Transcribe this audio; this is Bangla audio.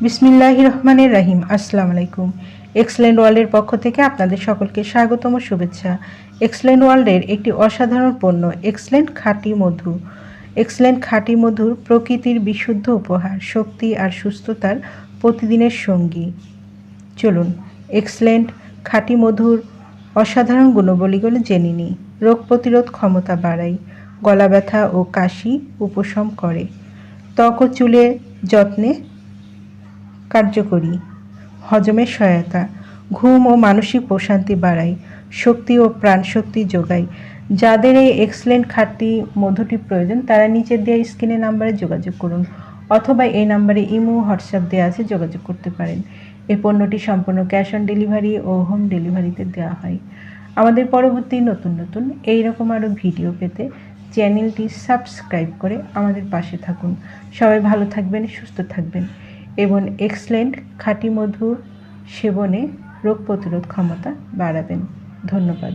বিসমিল্লাহির রহমানির রহিম। আসসালামু আলাইকুম। এক্সেলেন্ট ওয়ার্ল্ডের পক্ষ থেকে আপনাদের সকলকে স্বাগতম ও শুভেচ্ছা। এক্সেলেন্ট ওয়ার্ল্ডের একটি অসাধারণ পণ্য এক্সেলেন্ট খাঁটি মধু। এক্সেলেন্ট খাঁটি মধুর প্রকৃতির বিশুদ্ধ উপহার, শক্তি আর সুস্থতার প্রতিদিনের সঙ্গী। চলুন এক্সেলেন্ট খাঁটি মধুর অসাধারণ গুণাবলীগুলো জেনে নিই। রোগ প্রতিরোধ ক্ষমতা বাড়ায়, গলা ব্যথা ও কাশি উপশম করে, ত্বক ও চুলের যত্নে কার্যকরী, হজমের সহায়তা, ঘুম ও মানসিক প্রশান্তি বাড়ায়, শক্তি ও প্রাণশক্তি যোগায়। যাদের এই এক্সেলেন্ট খাঁটি মধুটি প্রয়োজন তারা নিচের দেওয়া স্ক্রিনের নাম্বারে যোগাযোগ করুন, অথবা এই নাম্বারে ইমো হোয়াটসঅ্যাপ দেওয়া আছে, যোগাযোগ করতে পারেন। এই পণ্যটি সম্পূর্ণ ক্যাশ অন ডেলিভারি ও হোম ডেলিভারিতে দেওয়া হয়। আমাদের পরবর্তী নতুন নতুন এইরকম আরও ভিডিও পেতে চ্যানেলটি সাবস্ক্রাইব করে আমাদের পাশে থাকুন। সবাই ভালো থাকবেন, সুস্থ থাকবেন এবং এক্সেলেন্ট খাঁটি মধু সেবনে রোগ প্রতিরোধ ক্ষমতা বাড়াবেন। ধন্যবাদ।